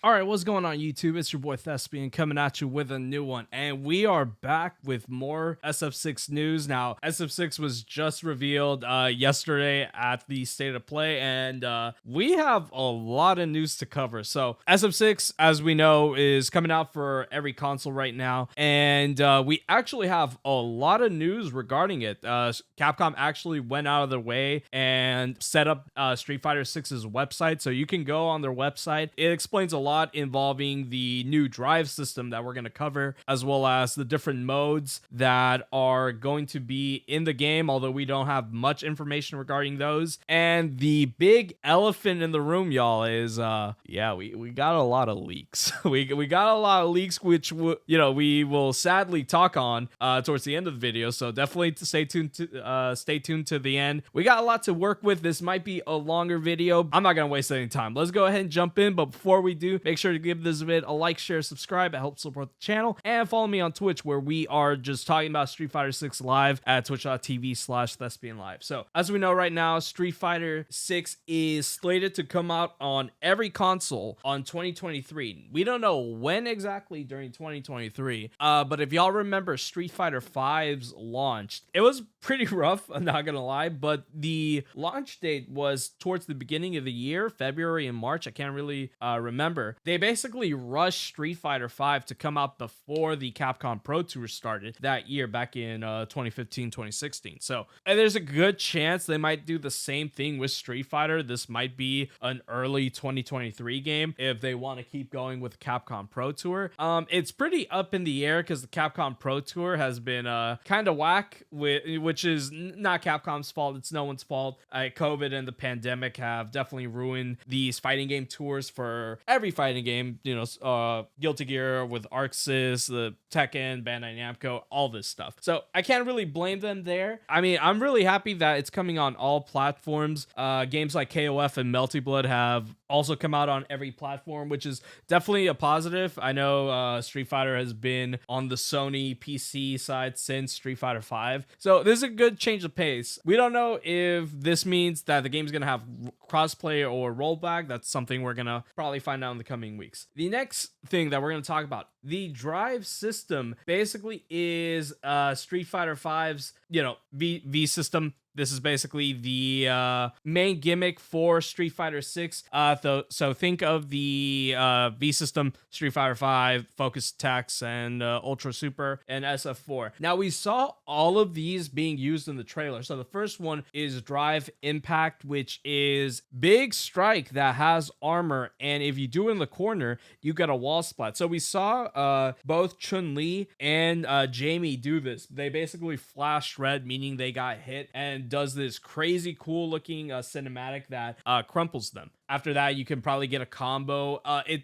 All right, what's going on YouTube? It's your boy Thespian coming at you with a new one, and we are back with more SF6 news. Now, SF6 was just revealed yesterday at the State of Play, and we have a lot of news to cover. So, SF6, as we know, is coming out for every console right now, and we actually have a lot of news regarding it. Capcom actually went out of their way and set up Street Fighter 6's website, so you can go on their website. It explains a lot involving the new drive system that we're going to cover, as well as the different modes that are going to be in the game, although we don't have much information regarding those. And the big elephant in the room, y'all, is we got a lot of leaks. we got a lot of leaks, which we will sadly talk on towards the end of the video, so definitely stay tuned to the end. We got a lot to work with. This might be a longer video. I'm not gonna waste any time. Let's go ahead and jump in, but before we do, make sure to give this vid a like, share, subscribe. It helps support the channel, and follow me on Twitch, where we are just talking about Street Fighter 6 live at twitch.tv/thespianlive. So as we know right now, Street Fighter 6 is slated to come out on every console on 2023. We don't know when exactly during 2023, but if y'all remember Street Fighter 5's launch, it was pretty rough, I'm not gonna lie, but the launch date was towards the beginning of the year, February and March. I can't really remember. They basically rushed Street Fighter 5 to come out before the Capcom Pro Tour started that year, back in 2015, 2016. So and there's a good chance they might do the same thing with Street Fighter. This might be an early 2023 game if they want to keep going with Capcom Pro Tour. It's pretty up in the air because the Capcom Pro Tour has been kind of whack, which is not Capcom's fault. It's no one's fault. COVID and the pandemic have definitely ruined these fighting game tours for every fighting game. Guilty Gear with ArcSys, the Tekken, Bandai Namco, all this stuff. So I can't really blame them there. I mean, I'm really happy that it's coming on all platforms. Games like KOF and Melty Blood have also come out on every platform, which is definitely a positive. I know Street Fighter has been on the Sony PC side since Street Fighter 5, so this is a good change of pace. We don't know if this means that the game's gonna have crossplay or rollback. That's something we're gonna probably find out in the coming weeks. The next thing that we're gonna talk about, the drive system, basically is Street Fighter 5's V system. This is basically the main gimmick for Street Fighter 6. So think of the V system, Street Fighter 5, Focus Attacks, and Ultra Super, and SF4. Now, we saw all of these being used in the trailer. So the first one is Drive Impact, which is big strike that has armor, and if you do it in the corner, you get a wall splat. So we saw both Chun Li and Jamie do this. They basically flashed red, meaning they got hit, and does this crazy cool looking cinematic that crumples them. After that, you can probably get a combo.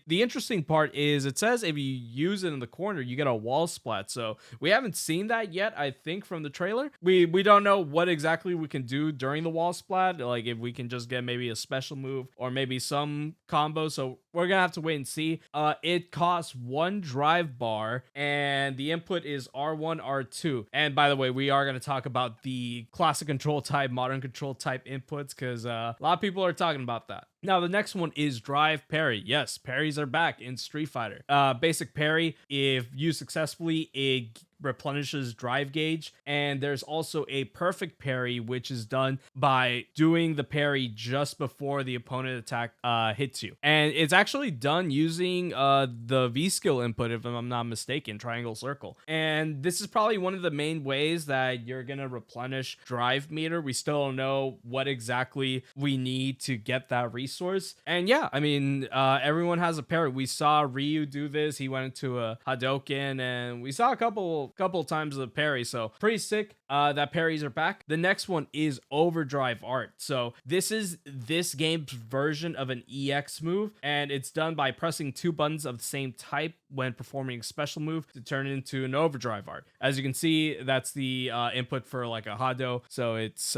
The interesting part is it says if you use it in the corner, you get a wall splat. So we haven't seen that yet, I think, from the trailer. We don't know what exactly we can do during the wall splat, like if we can just get maybe a special move or maybe some combo. So we're gonna have to wait and see. It costs 1 drive bar, and the input is R1, R2. And by the way, we are gonna talk about the classic control type, modern control type inputs, because a lot of people are talking about that. Now, the next one is Drive Parry. Yes, parries are back in Street Fighter. Basic parry, if used successfully, it replenishes drive gauge, and there's also a perfect parry, which is done by doing the parry just before the opponent attack hits you, and it's actually done using the V skill input, if I'm not mistaken, triangle circle. And this is probably one of the main ways that you're gonna replenish drive meter. We still don't know what exactly we need to get that resource, and yeah, I mean, everyone has a parry. We saw Ryu do this. He went into a Hadouken, and we saw a couple times of parry, so pretty sick that parries are back. The next one is Overdrive Art. So this is this game's version of an EX move, and it's done by pressing 2 buttons of the same type when performing a special move to turn it into an Overdrive Art. As you can see, that's the input for like a Hado. So it's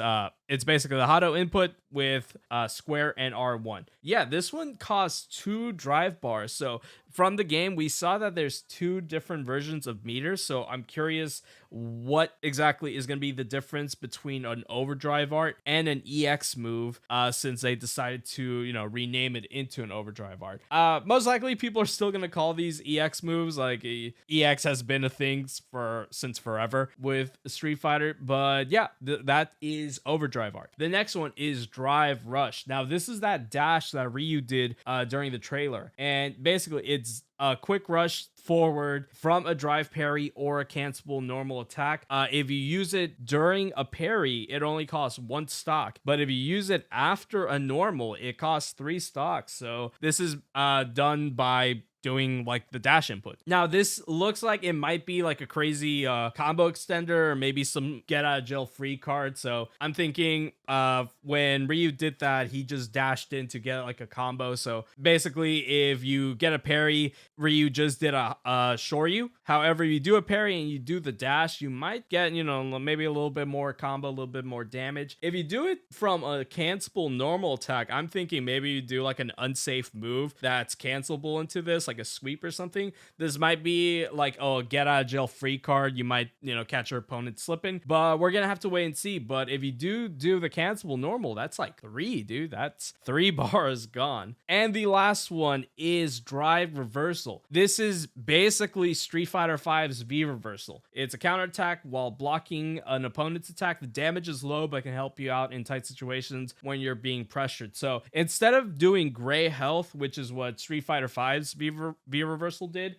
basically the Hado input with square and R1. Yeah, this one costs 2 drive bars. So from the game, we saw that there's two different versions of meters. So I'm curious what exactly is going to be the difference between an Overdrive Art and an EX move, since they decided to, rename it into an Overdrive Art. Most likely people are still going to call these EX moves. Like EX has been a thing since forever with Street Fighter, but yeah, that is Overdrive Art. The next one is Drive Rush. Now this is that dash that Ryu did during the trailer, and basically it's a quick rush forward from a drive parry or a cancelable normal attack. If you use it during a parry, it only costs 1 stock, but if you use it after a normal, it costs 3 stocks. So this is done by doing like the dash input. Now this looks like it might be like a crazy combo extender, or maybe some get out of jail free card. So I'm thinking when Ryu did that, he just dashed in to get like a combo. So basically if you get a parry, Ryu just did a shoryu. However, you do a parry and you do the dash, you might get, maybe a little bit more combo, a little bit more damage. If you do it from a cancelable normal attack, I'm thinking maybe you do like an unsafe move that's cancelable into this, like a sweep or something. This might be like, oh, get out of jail free card. You might, catch your opponent slipping, but we're gonna have to wait and see. But if you do the cancelable normal, that's like 3, dude. That's 3 bars gone. And the last one is Drive Reversal. This is basically Street Fighter V's V reversal. It's a counterattack while blocking an opponent's attack. The damage is low, but can help you out in tight situations when you're being pressured. So instead of doing gray health, which is what Street Fighter V's V reversal did,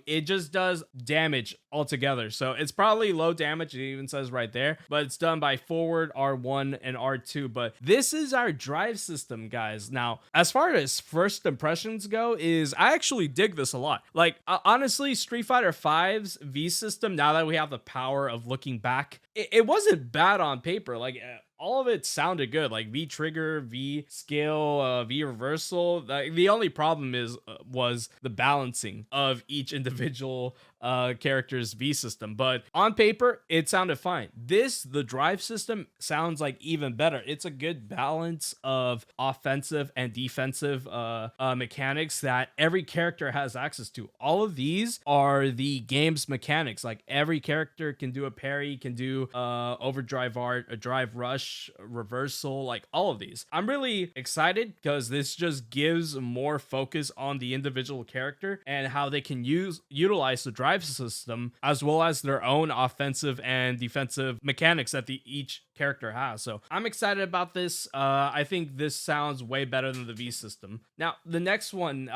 it just does damage altogether. So it's probably low damage. It even says right there, but it's done by forward, R1, and R2. But this is our drive system, guys. Now, as far as first impressions go, is I actually dig this a lot. Like, honestly, Street Fighter V's V system, now that we have the power of looking back, it wasn't bad on paper. Like, all of it sounded good, like V trigger, V skill, V reversal. The only problem was the balancing of each individual character's V system, but on paper it sounded fine. The drive system sounds like even better. It's a good balance of offensive and defensive mechanics that every character has access to. All of these are the game's mechanics. Like every character can do a parry, can do overdrive art, a drive rush, reversal, like all of these. I'm really excited because this just gives more focus on the individual character and how they can utilize the drive system, as well as their own offensive and defensive mechanics that each character has. So I'm excited about this. I think this sounds way better than the V system. Now, the next one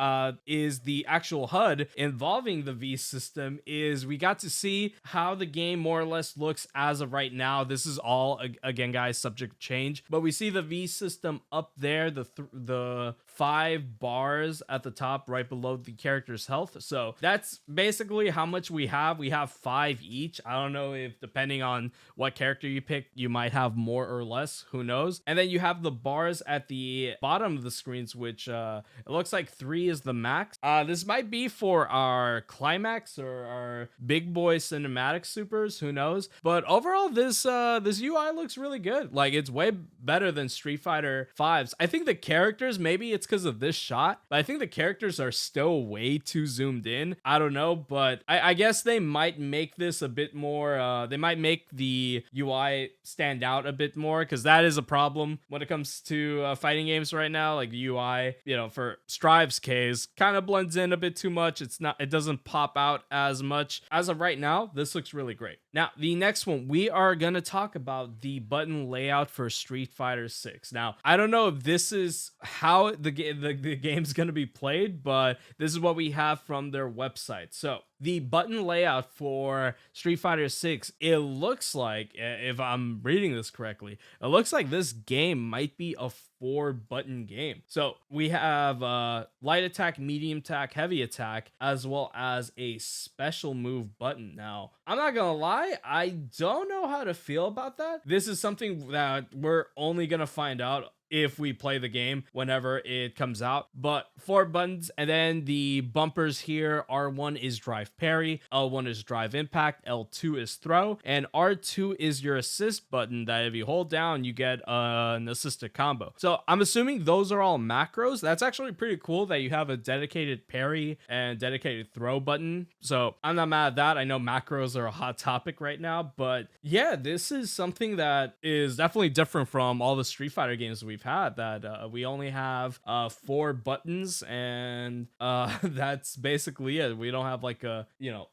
is the actual HUD involving the V system. Is we got to see how the game more or less looks as of right now. This is all, again, guys, subject to change, but we see the V system up there, the 5 bars at the top right below the character's health. So that's basically how much we have. We have 5 each. I don't know if, depending on what character you pick, you might have more or less, who knows. And then you have the bars at the bottom of the screens, which it looks like 3 is the max. This might be for our climax or our big boy cinematic supers, who knows. But overall, this UI looks really good. Like, it's way better than Street Fighter V's. I think the characters, maybe it's because of this shot, but I think the characters are still way too zoomed in. I don't know, but I guess they might make this a bit more, they might make the UI stand out a bit more, because that is a problem when it comes to fighting games right now. Like, the UI, for Strive's case, kind of blends in a bit too much. It doesn't pop out as much. As of right now, this looks really great. Now, the next one, we are going to talk about the button layout for Street Fighter 6. Now, I don't know if this is how the game's going to be played, but this is what we have from their website. So the button layout for Street Fighter 6, it looks like, if I'm reading this correctly, it looks like this game might be a 4-button game. So we have light attack, medium attack, heavy attack, as well as a special move button. Now, I'm not gonna lie, I don't know how to feel about that. This is something that we're only gonna find out if we play the game whenever it comes out. But 4 buttons, and then the bumpers here, R1 is drive parry, L1 is drive impact, L2 is throw, and R2 is your assist button that if you hold down, you get an assisted combo. So I'm assuming those are all macros. That's actually pretty cool that you have a dedicated parry and dedicated throw button. So I'm not mad at that. I know macros are a hot topic right now, but yeah, this is something that is definitely different from all the Street Fighter games we've had, that we only have 4 buttons, and that's basically it. We don't have like a,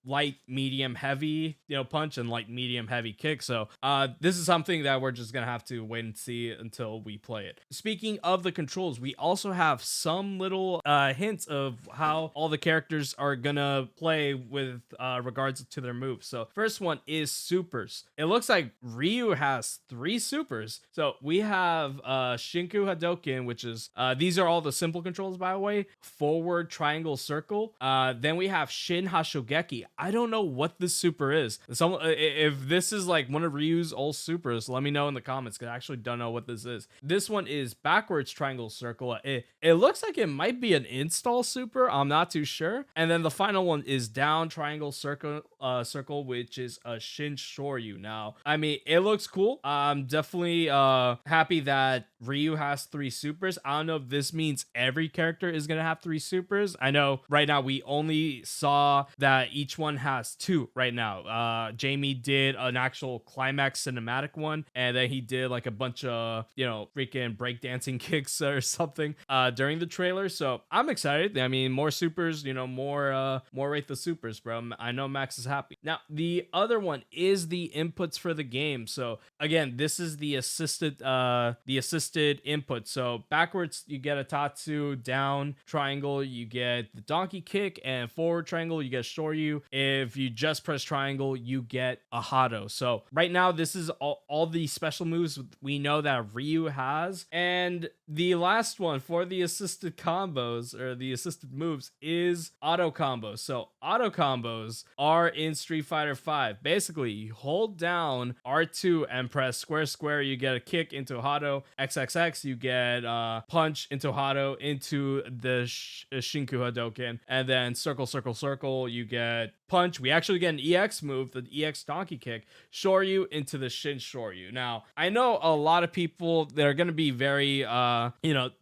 light, medium, heavy, punch, and light, medium, heavy kick. So this is something that we're just gonna have to wait and see until we play it. Speaking of the controls, we also have some little hints of how all the characters are gonna play with regards to their moves. So first one is supers. It looks like Ryu has 3 supers. So we have Shinku Hadoken, which is these are all the simple controls, by the way. Forward, triangle, circle. Then we have Shin Hashogeki. I don't know what this super is. If this is like one of Ryu's old supers, let me know in the comments, because I actually don't know what this is. This one is backwards triangle circle. It looks like it might be an install super. I'm not too sure. And then the final one is down triangle circle, which is a Shin Shoryu. Now, I mean, it looks cool. I'm definitely happy that Ryu has 3 supers. I don't know if this means every character is gonna have 3 supers. I know right now we only saw that each one has 2 right now. Jamie did an actual climax cinematic one, and then he did like a bunch of freaking breakdancing kicks or something during the trailer. So I'm excited. I mean, more supers, more rate the supers, bro. I know Max is happy. Now the other one is the inputs for the game. So again, this is the assisted input. So backwards you get a Tatsu, down triangle you get the donkey kick, and forward triangle you get Shoryu. If you just press triangle, you get a Hado. So right now this is all the special moves we know that Ryu has. And the last one for the assisted combos, or the assisted moves, is auto combos. So auto combos are in Street Fighter 5. Basically, you hold down R2 and press square square, you get a kick into Hado. XXX, you get punch into Hado into the Shinku Hadoken. And then circle circle circle, you get punch. We actually get an EX move, the EX donkey kick, Shoryu into the Shin Shoryu. Now, I know a lot of people, they're going to be very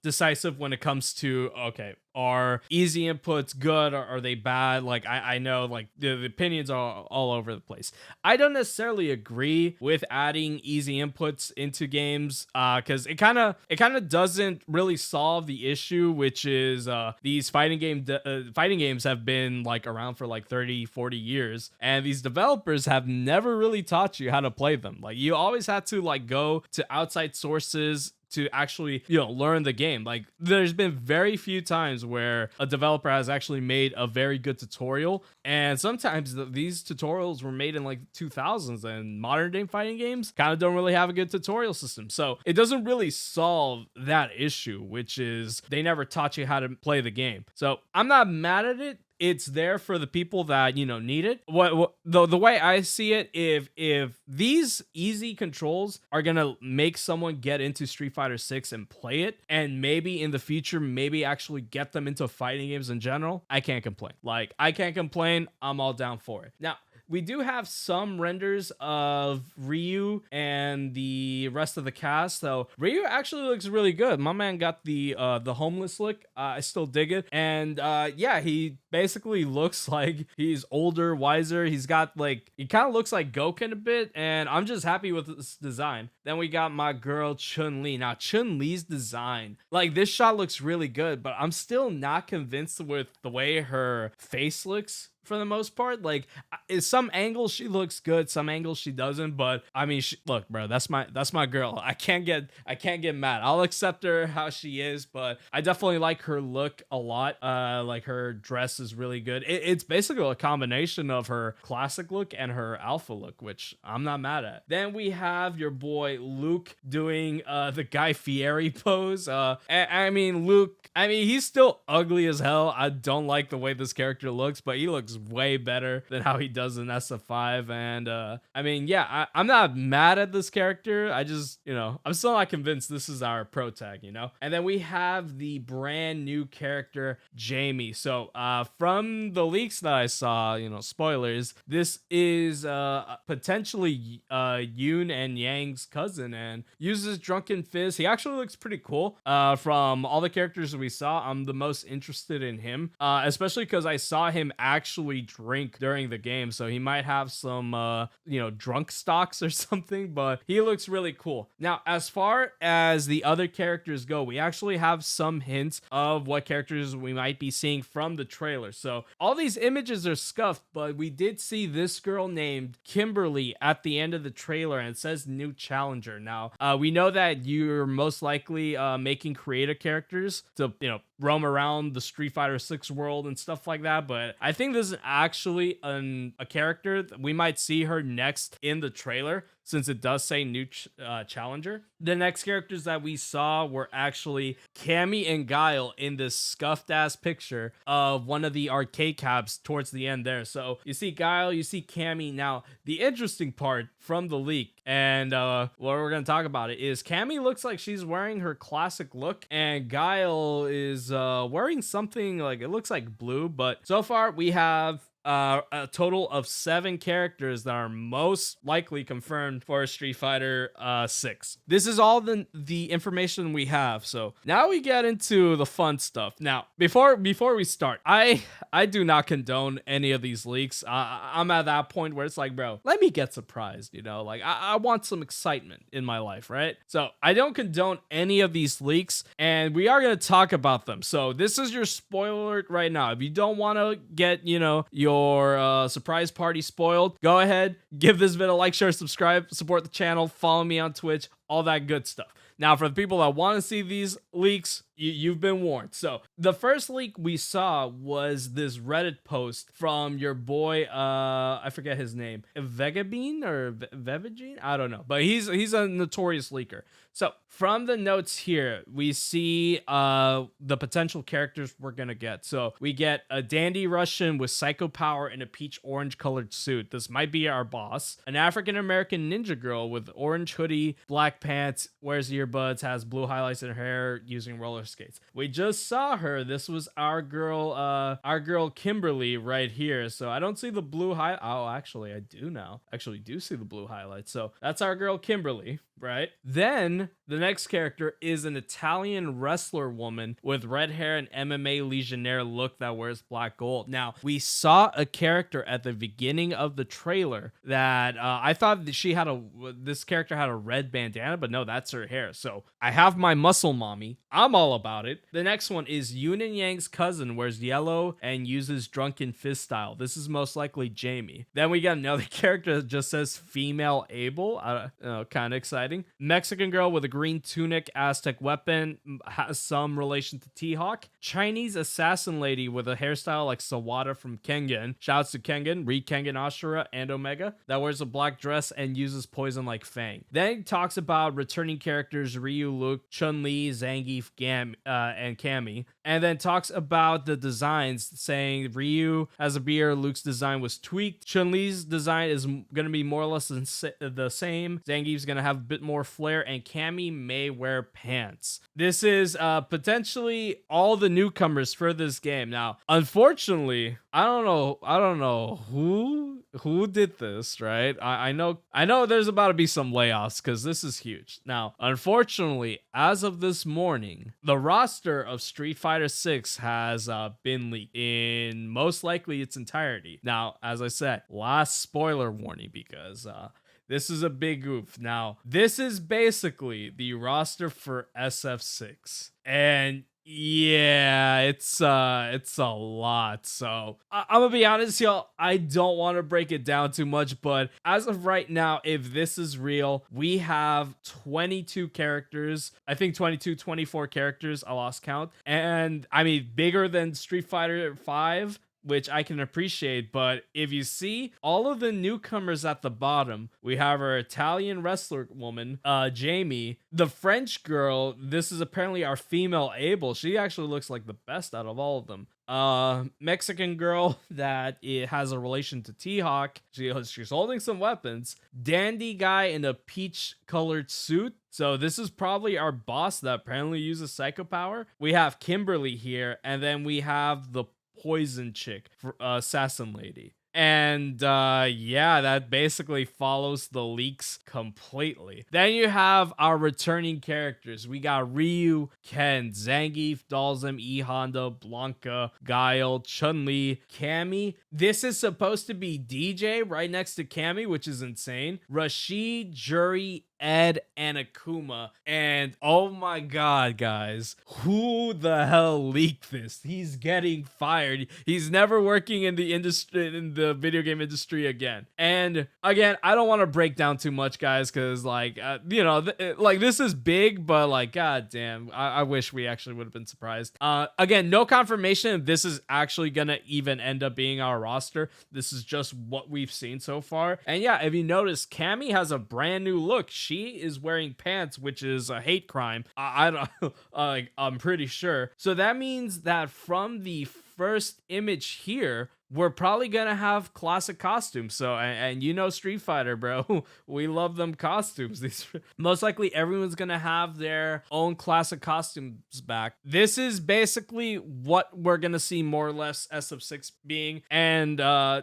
decisive when it comes to, okay, are easy inputs good, or are they bad? Like I know like the opinions are all over the place. I don't necessarily agree with adding easy inputs into games because it kind of doesn't really solve the issue, which is these fighting games have been like around for like 30-40 years, and these developers have never really taught you how to play them. Like you always had to like go to outside sources to actually learn the game. Like there's been very few times where a developer has actually made a very good tutorial, and sometimes these tutorials were made in like 2000s, and modern day fighting games kind of don't really have a good tutorial system. So it doesn't really solve that issue, which is they never taught you how to play the game. So I'm not mad at it. It's there for the people that need it. The way I see it, if these easy controls are gonna make someone get into Street Fighter 6 and play it, and maybe in the future maybe actually get them into fighting games in general, I can't complain. Like I can't complain. I'm all down for it. Now, we do have some renders of Ryu and the rest of the cast. So Ryu actually looks really good. My man got the homeless look. I still dig it. And yeah, he basically looks like he's older, wiser. He kind of looks like Goken a bit, and I'm just happy with this design. Then we got my girl Chun Li. Now Chun Li's design, like this shot looks really good, but I'm still not convinced with the way her face looks. For the most part, like some angles she looks good, some angles she doesn't. But I mean, look, bro, that's my girl. I can't get mad. I'll accept her how she is, but I definitely like her look a lot. Like her dress is really good. It's basically a combination of her classic look and her alpha look, which I'm not mad at. Then we have your boy Luke doing the Guy Fieri pose. I mean, Luke, I mean, he's still ugly as hell. I don't like the way this character looks, but he looks way better than how he does in SF5. And I mean, yeah, I'm not mad at this character. I just, I'm still not convinced this is our pro tag, And then we have the brand new character, Jamie. So from the leaks that I saw, spoilers, this is potentially Yoon and Yang's cousin and uses Drunken Fizz. He actually looks pretty cool. From all the characters we saw, I'm the most interested in him, especially because I saw him actually drink during the game. So he might have some, drunk stocks or something, but he looks really cool. Now, as far as the other characters go, we actually have some hints of what characters we might be seeing from the trailer. So all these images are scuffed, but we did see this girl named Kimberly at the end of the trailer, and it says new challenger. Now, we know that you're most likely making creative characters to, roam around the Street Fighter 6 world and stuff like that, but I think this is actually a character that we might see her next in the trailer, since it does say new challenger. The next characters that we saw were actually Cammy and Guile in this scuffed ass picture of one of the arcade cabs towards the end there. So you see Guile, you see Cammy. Now, the interesting part from the leak, and what we're going to talk about it, is Cammy looks like she's wearing her classic look, and Guile is wearing something like, it looks like blue, but so far we have a total of 7 characters that are most likely confirmed for Street Fighter 6. This is all the information we have. So now we get into the fun stuff. Now, before we start, I do not condone any of these leaks. I'm at that point where it's like, bro, let me get surprised, like I want some excitement in my life, right? So I don't condone any of these leaks, and we are going to talk about them. So this is your spoiler alert right now. If you don't want to get, your surprise party spoiled, go ahead, give this video a like, share, subscribe, support the channel, follow me on Twitch, all that good stuff. Now, for the people that want to see these leaks, you've been warned. So the first leak we saw was this Reddit post from your boy, I forget his name, Vegabean or Vevagene? I don't know, but he's a notorious leaker. So from the notes here, we see the potential characters we're gonna get. So we get a dandy Russian with psycho power in a peach orange colored suit. This might be our boss. An African American ninja girl with orange hoodie, black pants, wears earbuds, has blue highlights in her hair, using roller skates. We just saw her. This was our girl Kimberly right here. So I don't see the blue oh, actually I do now. Actually do see the blue highlights. So that's our girl Kimberly, right? Then the next character is an Italian wrestler woman with red hair and MMA Legionnaire look that wears black gold. Now, we saw a character at the beginning of the trailer that I thought that this character had a red bandana, but no, that's her hair. So I have my muscle mommy. I'm all about it. The next one is Yoon and Yang's cousin, wears yellow and uses Drunken Fist style. This is most likely Jamie. Then we got another character that just says female able. Kind of exciting. Mexican girl with a green tunic, Aztec weapon, has some relation to T-Hawk. Chinese assassin lady with a hairstyle like Sawada from Kengan. Shouts to Kengan, Reed Kengan Ashura, and Omega, that wears a black dress and uses poison like Fang. Then he talks about returning characters Ryu, Luke, Chun Li, Zangief, and Cammy. And then talks about the designs, saying Ryu has a beard, Luke's design was tweaked, Chun Li's design is going to be more or less the same, Zangief's going to have a bit more flair, and Cammy may wear pants. This is potentially all the newcomers for this game. Now, unfortunately, I don't know who did this, right? I know there's about to be some layoffs because this is huge. Now, unfortunately, as of this morning, the roster of Street Fighter 6 has been leaked in most likely its entirety. Now, as I said, last spoiler warning, because this is a big oof. Now, this is basically the roster for SF6. And yeah, it's a lot. So I'm gonna be honest, y'all, I don't want to break it down too much, but as of right now, if this is real, we have 22 characters. I think 24 characters. I lost count. And I mean, bigger than Street Fighter 5. which I can appreciate. But if you see all of the newcomers at the bottom, we have our Italian wrestler woman, Jamie, the French girl. This is apparently our female Abel. She actually looks like the best out of all of them. Mexican girl that it has a relation to T-Hawk. She's holding some weapons. Dandy guy in a peach colored suit. So this is probably our boss that apparently uses psycho power. We have Kimberly here, and then we have the poison chick, assassin lady. And yeah, that basically follows the leaks completely. Then you have our returning characters. We got Ryu, Ken, Zangief, Dalsum, E Honda, Blanca, Guile, Chun Li, Cammy. This is supposed to be DJ right next to Cammy, which is insane. Rashid, Jury, Ed, and Akuma. And oh my god, guys, who the hell leaked this? He's getting fired. He's never working in the industry, in the video game industry again. And again, I don't want to break down too much, guys, because like like this is big, but like god damn, I wish we actually would have been surprised. Again, no confirmation if this is actually gonna even end up being our roster. This is just what we've seen so far. And yeah, if you notice, Cammy has a brand new look. She is wearing pants, which is a hate crime. I don't I'm pretty sure. So that means that from the first image here, we're probably gonna have classic costumes. So and you know Street Fighter, bro, we love them costumes. These most likely everyone's gonna have their own classic costumes back. This is basically what we're gonna see more or less SF6 being. And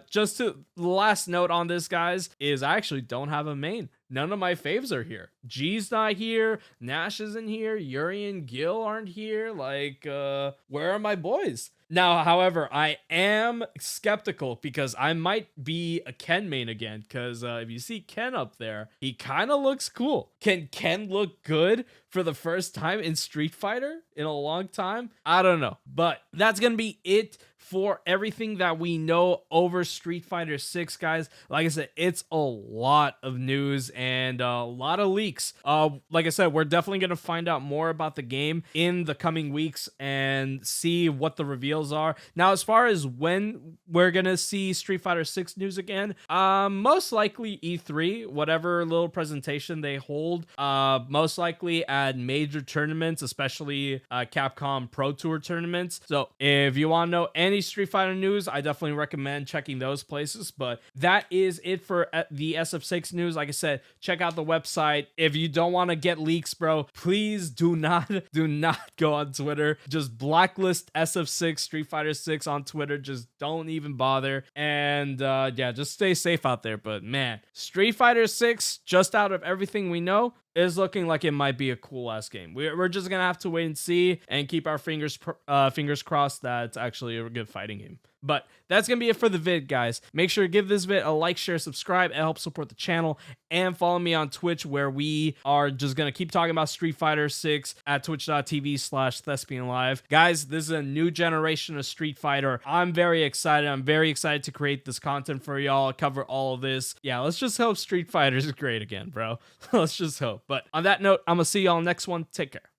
just to the last note on this, guys, is I actually don't have a main. None of my faves are here. G's not here. Nash isn't here. Yuri and Gil aren't here. Like, where are my boys? Now, however, I am skeptical because I might be a Ken main again. Because if you see Ken up there, he kind of looks cool. Can Ken look good for the first time in Street Fighter in a long time? I don't know. But that's going to be it for everything that we know over Street Fighter 6, guys. Like I said, it's a lot of news and a lot of leaks. Like I said, we're definitely going to find out more about the game in the coming weeks and see what the reveals are. Now, as far as when we're going to see Street Fighter 6 news again, most likely E3, whatever little presentation they hold, most likely at major tournaments, especially Capcom Pro Tour tournaments. So if you want to know any Street Fighter news, I definitely recommend checking those places. But that is it for the SF6 news. Like I said, check out the website. If you don't want to get leaks, bro, please do not go on Twitter. Just blacklist SF6 Street Fighter 6 on Twitter. Just don't even bother. And yeah, just stay safe out there. But man, Street Fighter 6, just out of everything we know, is looking like it might be a cool ass game. We're just gonna have to wait and see and keep our fingers crossed that it's actually a good fighting game. But that's going to be it for the vid, guys. Make sure to give this vid a like, share, subscribe. It helps support the channel. And follow me on Twitch, where we are just going to keep talking about Street Fighter 6 at twitch.tv/thespianlive. Guys, this is a new generation of Street Fighter. I'm very excited. I'm very excited to create this content for y'all, cover all of this. Yeah, let's just hope Street Fighter is great again, bro. Let's just hope. But on that note, I'm going to see y'all next one. Take care.